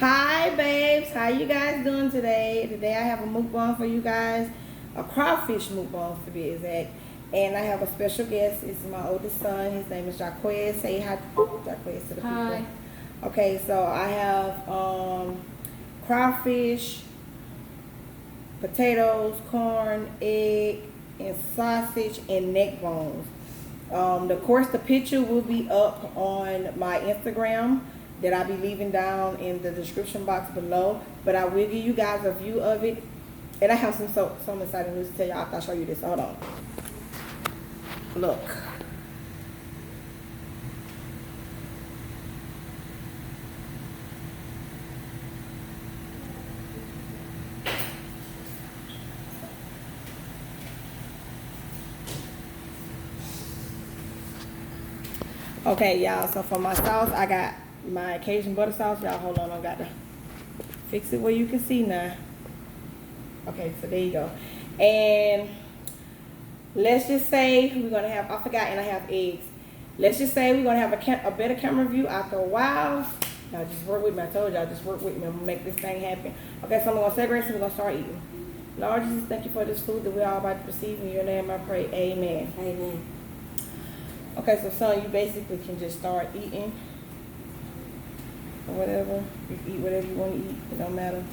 Hi babes, how you guys doing today? Today I have a mukbang for you guys, a crawfish mukbang to be exact. And I have a special guest. It's my oldest son. His name is Jaquez. Say hi, Jaquez, to the Hi. people. Okay, so I have crawfish, potatoes, corn, egg, and sausage and neck bones. Of course, the picture will be up on my Instagram that I'll be leaving down in the description box below. But I will give you guys a view of it. And I have some exciting news to tell y'all after I show you this. Hold on. Look. Okay, y'all, so for my sauce, I got my Cajun butter sauce. Y'all, hold on, I got to fix it where you can see now. Okay, so there you go. And let's just say we're going to have, I forgot, and I have eggs. Let's just say we're going to have a better camera view after a while. Y'all just work with me. I told y'all, just work with me. I'm going to make this thing happen. Okay, so I'm going to say grace and we're going to start eating. Lord Jesus, thank you for this food that we're all about to receive. In your name I pray, amen. Amen. Okay, so son, you basically can just start eating or whatever. You can eat whatever you want to eat. It don't matter.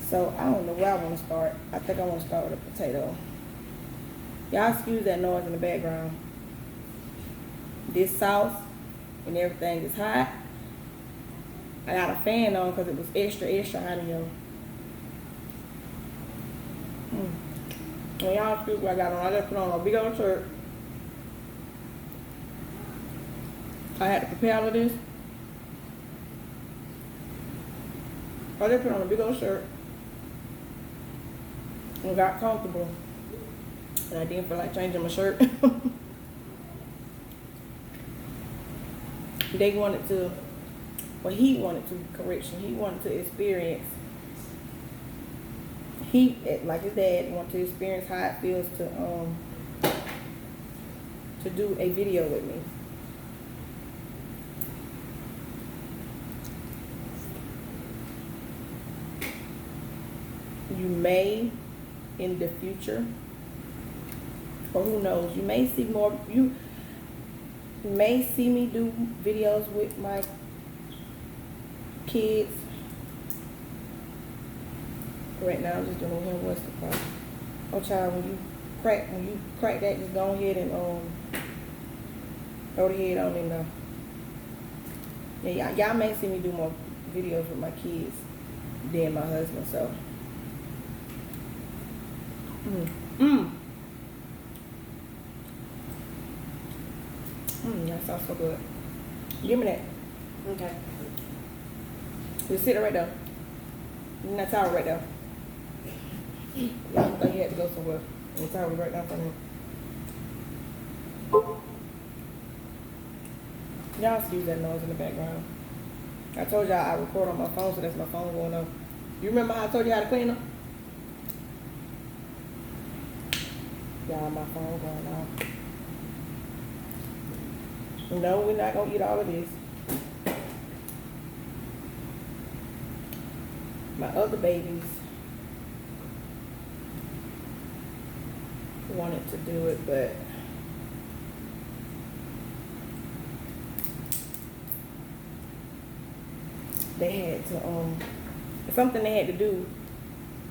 So I don't know where I want to start. I think I want to start with a potato. Y'all excuse that noise in the background. This sauce and everything is hot. I got a fan on because it was extra hot in here. When y'all excuse what I got on, I just put on a big old shirt. I had to prepare all of this. I just put on a big old shirt and got comfortable. And I didn't feel like changing my shirt. They wanted to, well, he wanted to, correction, he wanted to experience, he, like his dad, wanted to experience how it feels to do a video with me. You may, in the future, or who knows, you may see more, you may see me do videos with my kids. Right now, I'm just doing him what's the part. Oh child, when you crack that, just go ahead and throw the head on in there. Yeah, y'all may see me do more videos with my kids than my husband, so. That sounds so good. Give me that. Okay. Just sit it right there. And that towel right there. Yeah, I thought you had to go somewhere. And the towel was right down front of him. Y'all excuse that noise in the background. I told y'all I record on my phone, so that's my phone going off. You remember how I told you how to clean them? Y'all, my phone going off. No, we're not gonna eat all of this. My other babies wanted to do it, but they had to it's something they had to do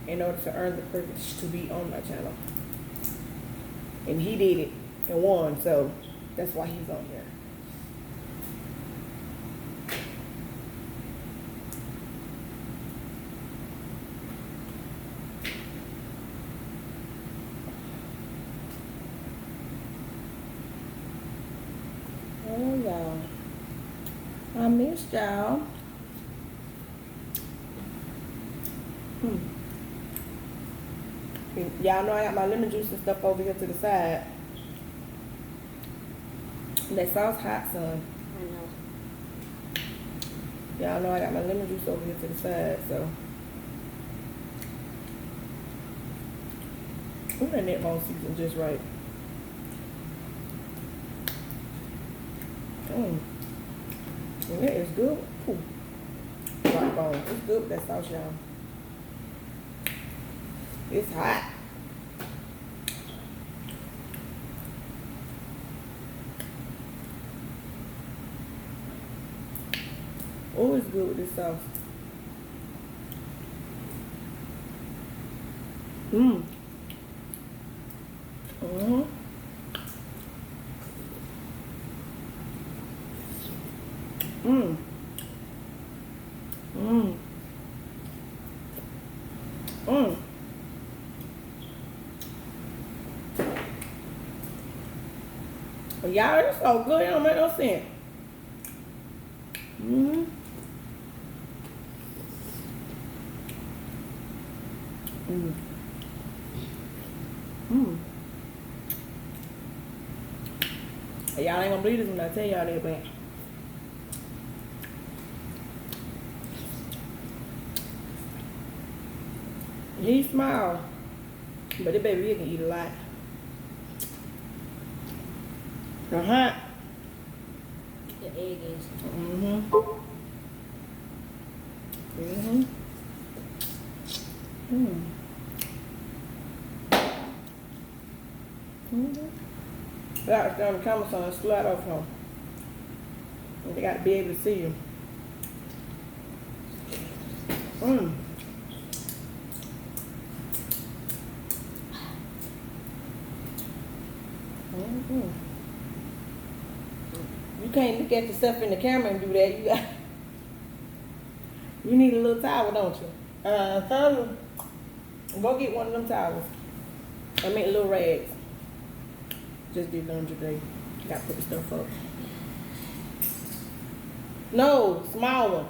in order to earn the privilege to be on my channel. And he did it and won, so that's why he's on here. Oh, y'all. I missed y'all. Y'all know I got my lemon juice and stuff over here to the side. That sauce hot, son. I know. Y'all know I got my lemon juice over here to the side, so. Ooh, that neck bone season just right. That is good. Ooh. Right. on. It's good with that sauce, y'all. It's hot. Oh, it's good with this sauce. Mmm. Mm-hmm. Mmm. Mmm. Mmm. Y'all, it's so good. It don't make no sense. Mm-hmm. Mm. Mm. Y'all ain't gonna believe this when I tell y'all that, but he smile, but the baby he can eat a lot. Uh-huh. The egg is. Mm-hmm. Mm-hmm. Mm. Mm-hmm. That's down the camera so I slide off home. And they got to be able to see you. Mm. Mm-hmm. You can't look at yourself in the camera and do that. You need a little towel, don't you? Go get one of them towels. I mean little rags. Just did laundry day. Gotta put the stuff up. No, small one.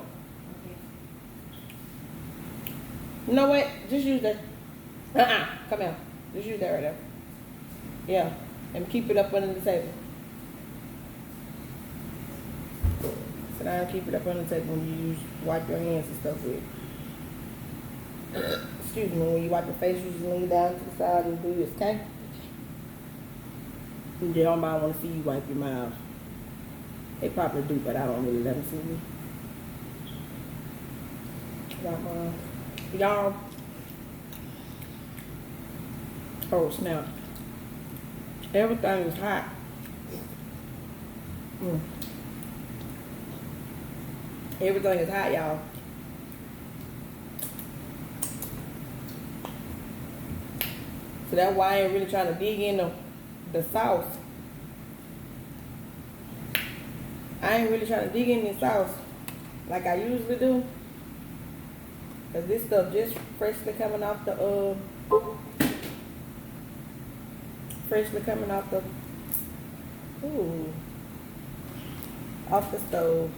You know what? Just use that. Come here. Just use that right there. Yeah. And keep it up under the table. Sit down and keep it up under the table when you wipe your hands and stuff with. Excuse me, when you wipe your face, you just lean down to the side and do this, okay? They don't want to see you wipe your mouth. They probably do, but I don't really let them see me. Y'all. Oh, snap. Everything is hot. Mm. Everything is hot, y'all. So that's why I ain't really trying to dig in the sauce. I ain't really trying to dig in the sauce like I usually do. Cause this stuff just freshly coming off the off the stove.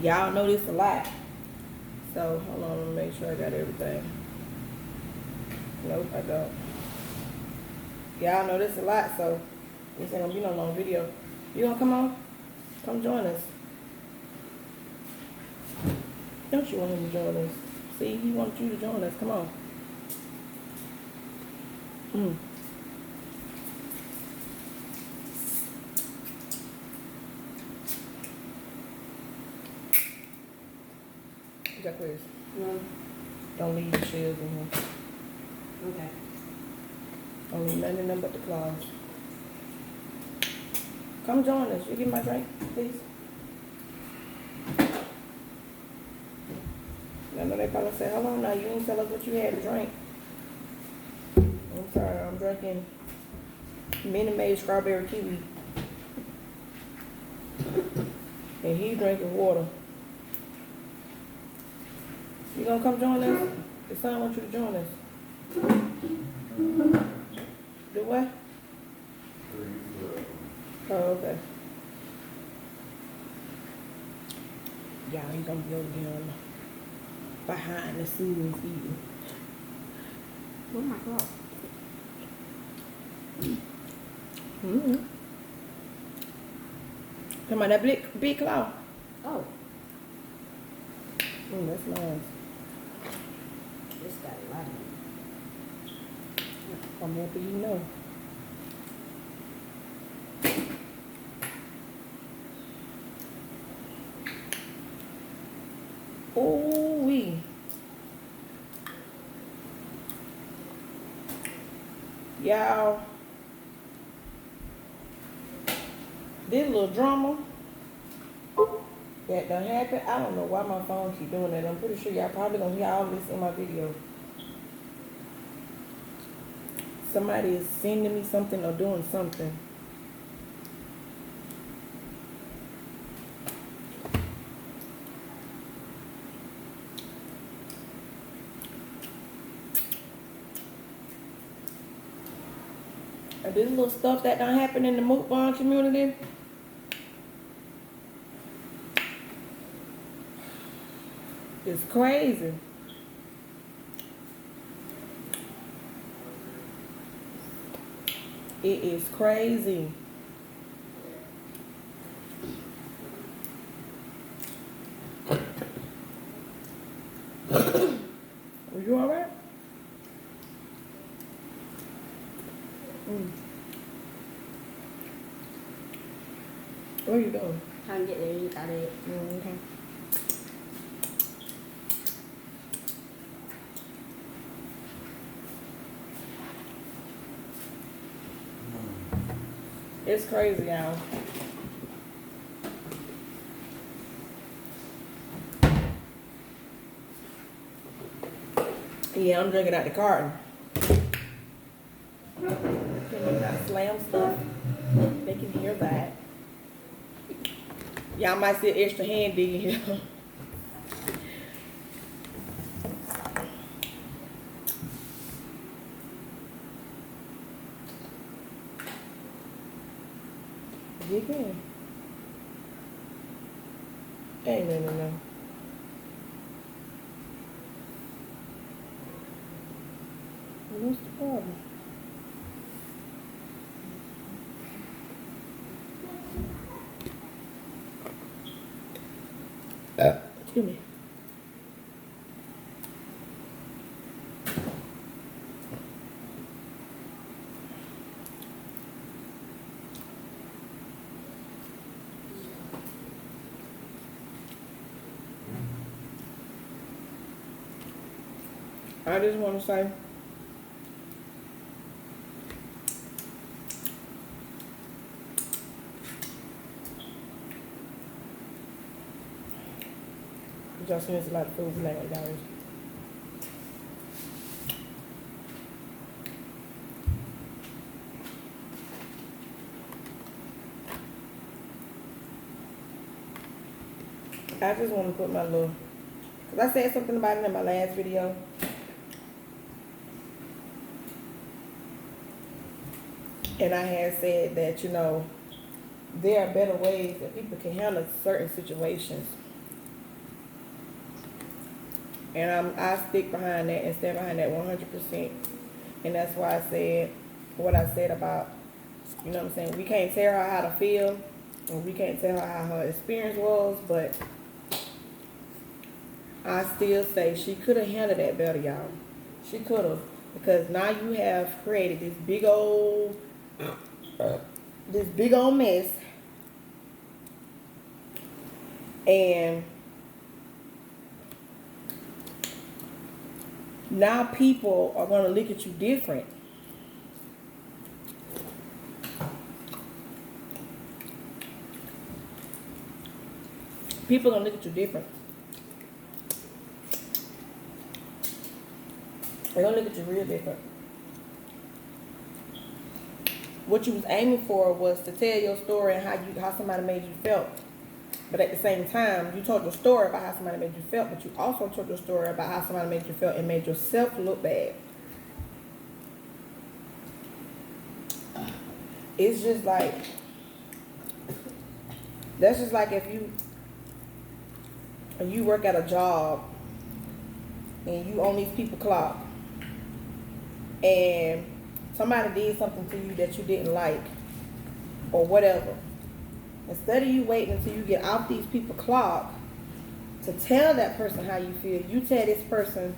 Y'all know this a lot. So hold on, let me make sure I got everything. Nope, I don't. Y'all know this a lot, so this ain't gonna be no long video. You gonna come on? Come join us. Don't you want him to join us? See, he wants you to join us. Come on. Mm. Got Chris. No. Don't leave the shells in here. Okay. Don't leave nothing in them but the claws. Come join us. You get my drink, please. I know they probably say, hold on now, you didn't tell us what you had to drink. I'm sorry, I'm drinking Minute Maid strawberry kiwi. And he's drinking water. You gonna come join us? The son wants you to join us. Do what? Oh, okay. Yeah, he's gonna be over here behind the scenes eating. Oh my God. Mm-hmm. Come on, that big claw. Oh, That's nice. this got a lot of it. I'm happy you know. Ooh wee. Y'all, this little drama that done happened, I don't know why my phone keep doing that. I'm pretty sure y'all probably gonna hear all this in my video. Somebody is sending me something or doing something. And this little stuff that done happen in the Mukbang community, it's crazy. It is crazy. Are you alright? Where you going? Trying to get there, you got it. Okay. It's crazy, y'all. Yeah, I'm drinking out the carton. Can you not slam stuff? They can hear that. Y'all might see an extra hand digging here. Dig in. Hey, no. What's the problem? Excuse me. I just want to say, y'all seen this a lot of food lately, guys. I just want to put my little, because I said something about it in my last video. And I had said that, you know, there are better ways that people can handle certain situations. And I stick behind that and stand behind that 100%. And that's why I said what I said about, you know what I'm saying, we can't tell her how to feel, and we can't tell her how her experience was, but I still say she could have handled that better, y'all. She could have. Because now you have created this big old mess. And now people are going to look at you different. People are going to look at you different. They're going to look at you real different. What you was aiming for was to tell your story and how somebody made you feel. But at the same time, you told your story about how somebody made you feel, but you also told your story about how somebody made you feel and made yourself look bad. It's just like, that's just like if you work at a job and you own these people clock and somebody did something to you that you didn't like or whatever. Instead of you waiting until you get off these people clock to tell that person how you feel, you tell this person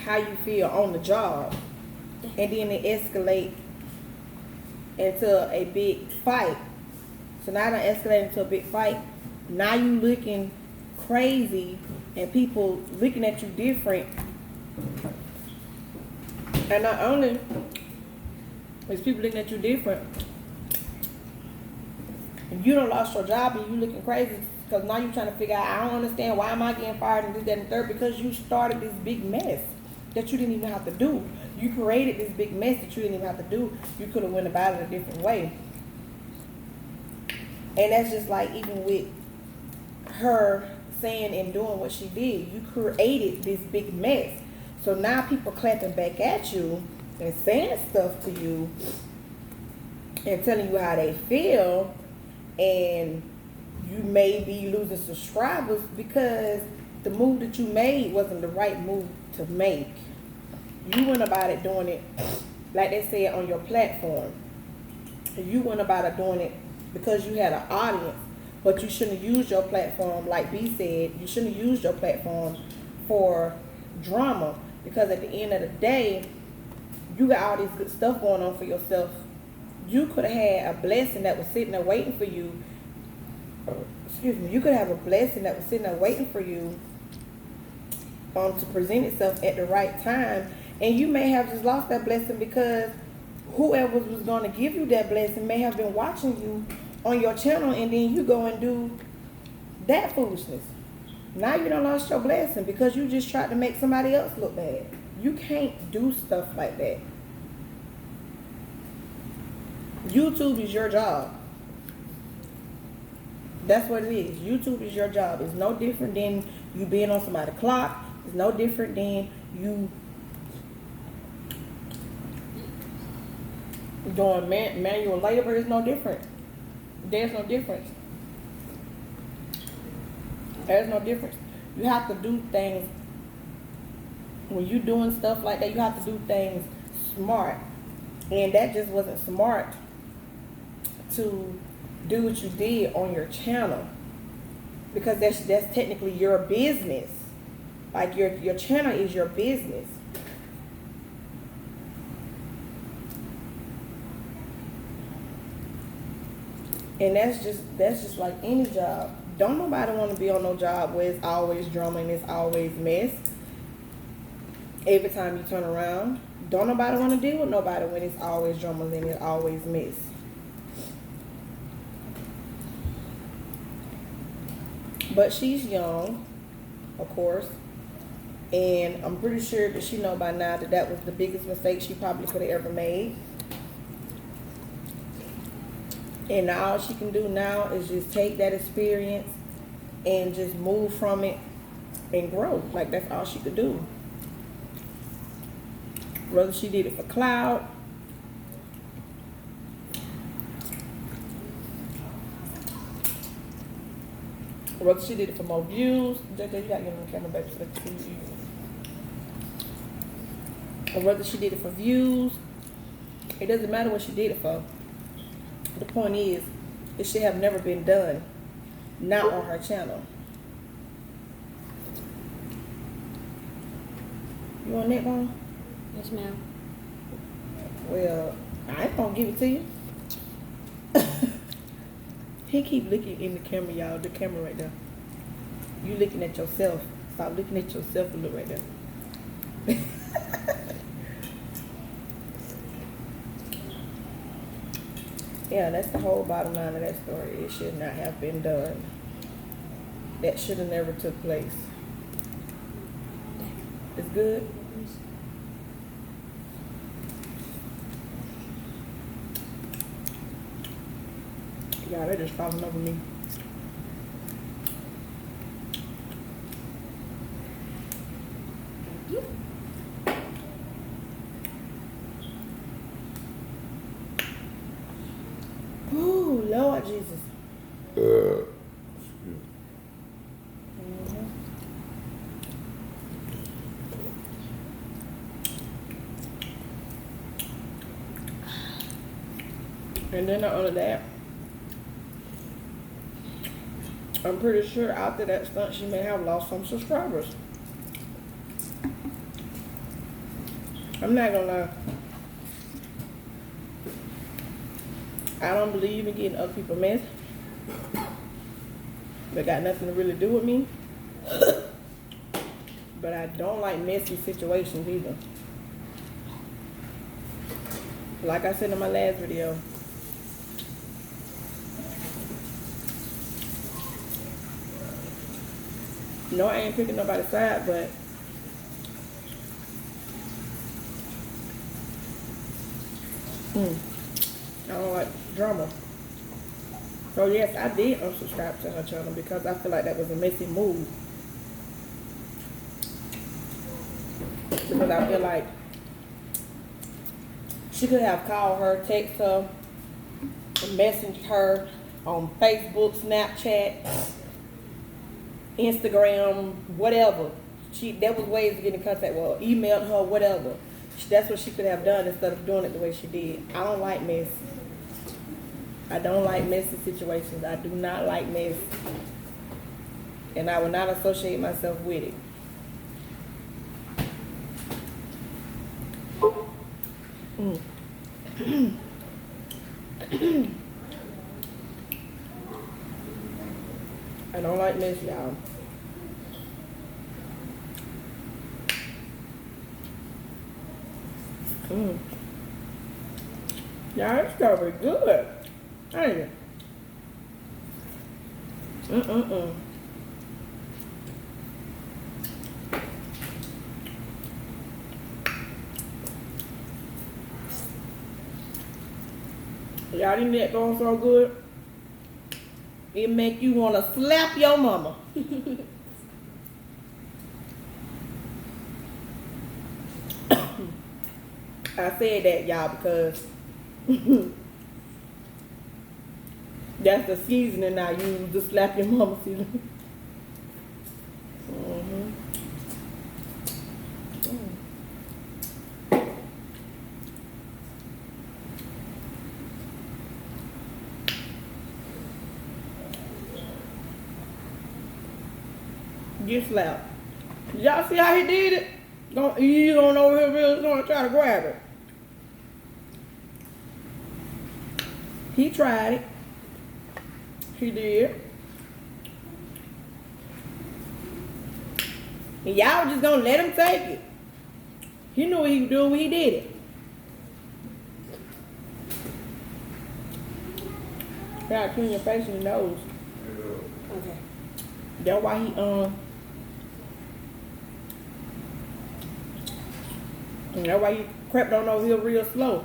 how you feel on the job, and then it escalate into a big fight. So now it escalated into a big fight. Now you looking crazy and people looking at you different. And not only is people looking at you different, you done lost your job and you looking crazy because now you're trying to figure out, I don't understand, why am I getting fired and this, that, and the third, because you started this big mess that you didn't even have to do. You created this big mess that you didn't even have to do. You could have went about it a different way. And that's just like even with her saying and doing what she did. You created this big mess. So now people clapping back at you and saying stuff to you and telling you how they feel, and you may be losing subscribers because the move that you made wasn't the right move to make. You went about it doing it like they said on your platform. You went about it doing it because you had an audience, but you shouldn't have used your platform, like B said, you shouldn't have used your platform for drama, because at the end of the day, you got all this good stuff going on for yourself. You could have had a blessing that was sitting there waiting for you. Excuse me. You could have a blessing that was sitting there waiting for you to present itself at the right time. And you may have just lost that blessing because whoever was going to give you that blessing may have been watching you on your channel, and then you go and do that foolishness. Now you done lost your blessing because you just tried to make somebody else look bad. You can't do stuff like that. YouTube is your job. That's what it is. YouTube is your job. It's no different than you being on somebody's clock. It's no different than you doing manual labor. It's no different. There's no difference. There's no difference. You have to do things, when you're doing stuff like that, you have to do things smart. And that just wasn't smart to do what you did on your channel, because that's technically your business. Like your channel is your business. And that's just like any job. Don't nobody want to be on no job where it's always drama and it's always mess. Every time you turn around, don't nobody want to deal with nobody when it's always drama and it's always mess. But she's young, of course, and I'm pretty sure that she know by now that that was the biggest mistake she probably could have ever made. And all she can do now is just take that experience and just move from it and grow. Like, that's all she could do. Whether she did it for clout, whether she did it for more views, you gotta get on the camera, baby, so they can see you. Or whether she did it for views, it doesn't matter what she did it for. The point is, it should have never been done, not on her channel. You want that one? Yes, ma'am. Well, I ain't gonna give it to you. He keep looking in the camera, y'all. The camera right there. You looking at yourself. Stop looking at yourself and look right there. Yeah, that's the whole bottom line of that story. It should not have been done. That should have never took place. It's good? Yeah, they're just falling over me. Ooh, Lord Jesus. And then not only that, I'm pretty sure after that stunt she may have lost some subscribers. I'm not gonna lie. I don't believe in getting other people's mess. That got nothing to really do with me. But I don't like messy situations either. Like I said in my last video, no, I ain't picking nobody's side, but I don't like drama. So yes, I did unsubscribe to her channel because I feel like that was a messy move. Because I feel like she could have called her, text her, messaged her on Facebook, Snapchat, Instagram, whatever. There was ways to get in contact with her, emailed her, whatever. That's what she could have done instead of doing it the way she did. I don't like mess. I don't like messy situations. I do not like mess. And I will not associate myself with it. I don't like mess, y'all. Y'all, this strawberry good. Ain't it? Y'all, didn't that going so good? It make you want to slap your mama. I said that, y'all, because that's the seasoning I use to slap your mama seasoning. Get slapped. Y'all see how he did it? You don't know if he really gonna try to grab it. He tried it. He did. And y'all just gonna let him take it. He knew what he was doing when he did it. You gotta clean your face and your nose. Okay. That's why he and that's why he crept on over here real slow.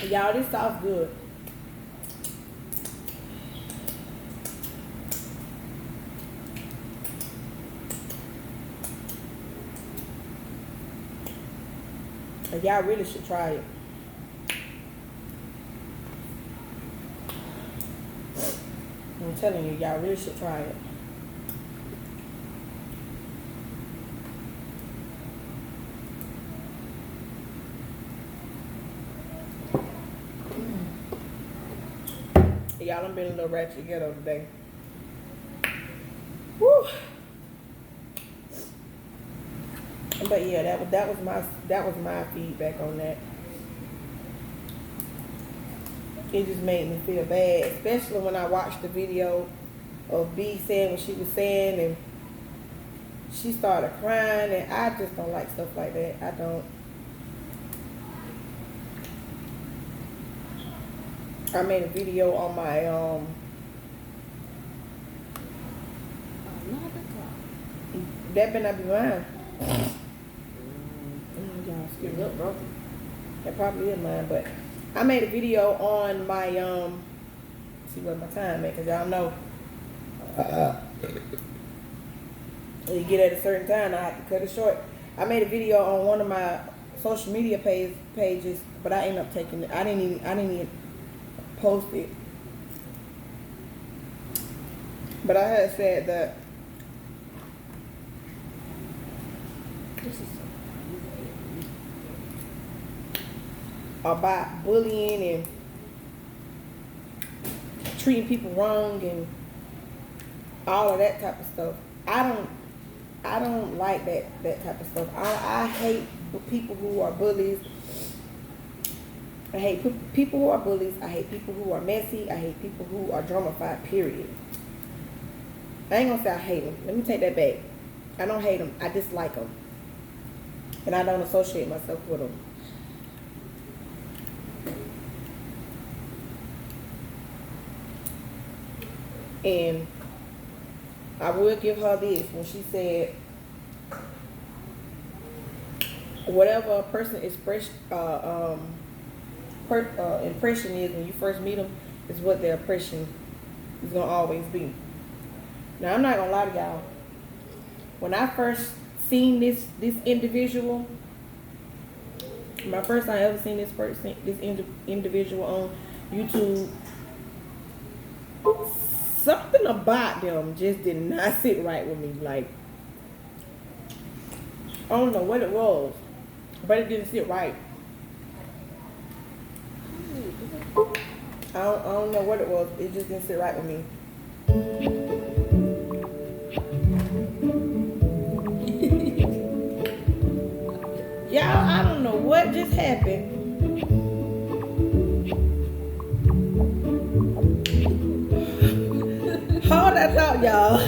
Y'all, this sauce good. Y'all really should try it. I'm telling you, y'all really should try it. Y'all, I'm being a little ratchet ghetto today. Woo! But yeah, that was my feedback on that. It just made me feel bad, especially when I watched the video of B saying what she was saying, and she started crying, and I just don't like stuff like that. I don't. I made a video on my that better not be mine. Y'all, excuse me. Look broken. That probably is mine, but I made a video on my see what my time is, cause y'all know you get at a certain time, I have to cut it short. I made a video on one of my social media pages, but I ended up taking it. I didn't even post it. But I had said that about bullying and treating people wrong and all of that type of stuff. I I don't like that type of stuff. I hate people who are bullies. I hate people who are bullies. I hate people who are messy. I hate people who are dramified, period. I ain't gonna say I hate them. Let me take that back. I don't hate them. I dislike them. And I don't associate myself with them. And I will give her this when she said, whatever a person impression is when you first meet them is what their impression is gonna always be. Now I'm not gonna lie to y'all. When I first seen this individual, my first time I ever seen this individual on YouTube, something about them just did not sit right with me. Like, I don't know what it was, but it didn't sit right. I don't know what it was. It just didn't sit right with me. Y'all, I don't know what just happened. Hold that thought, y'all.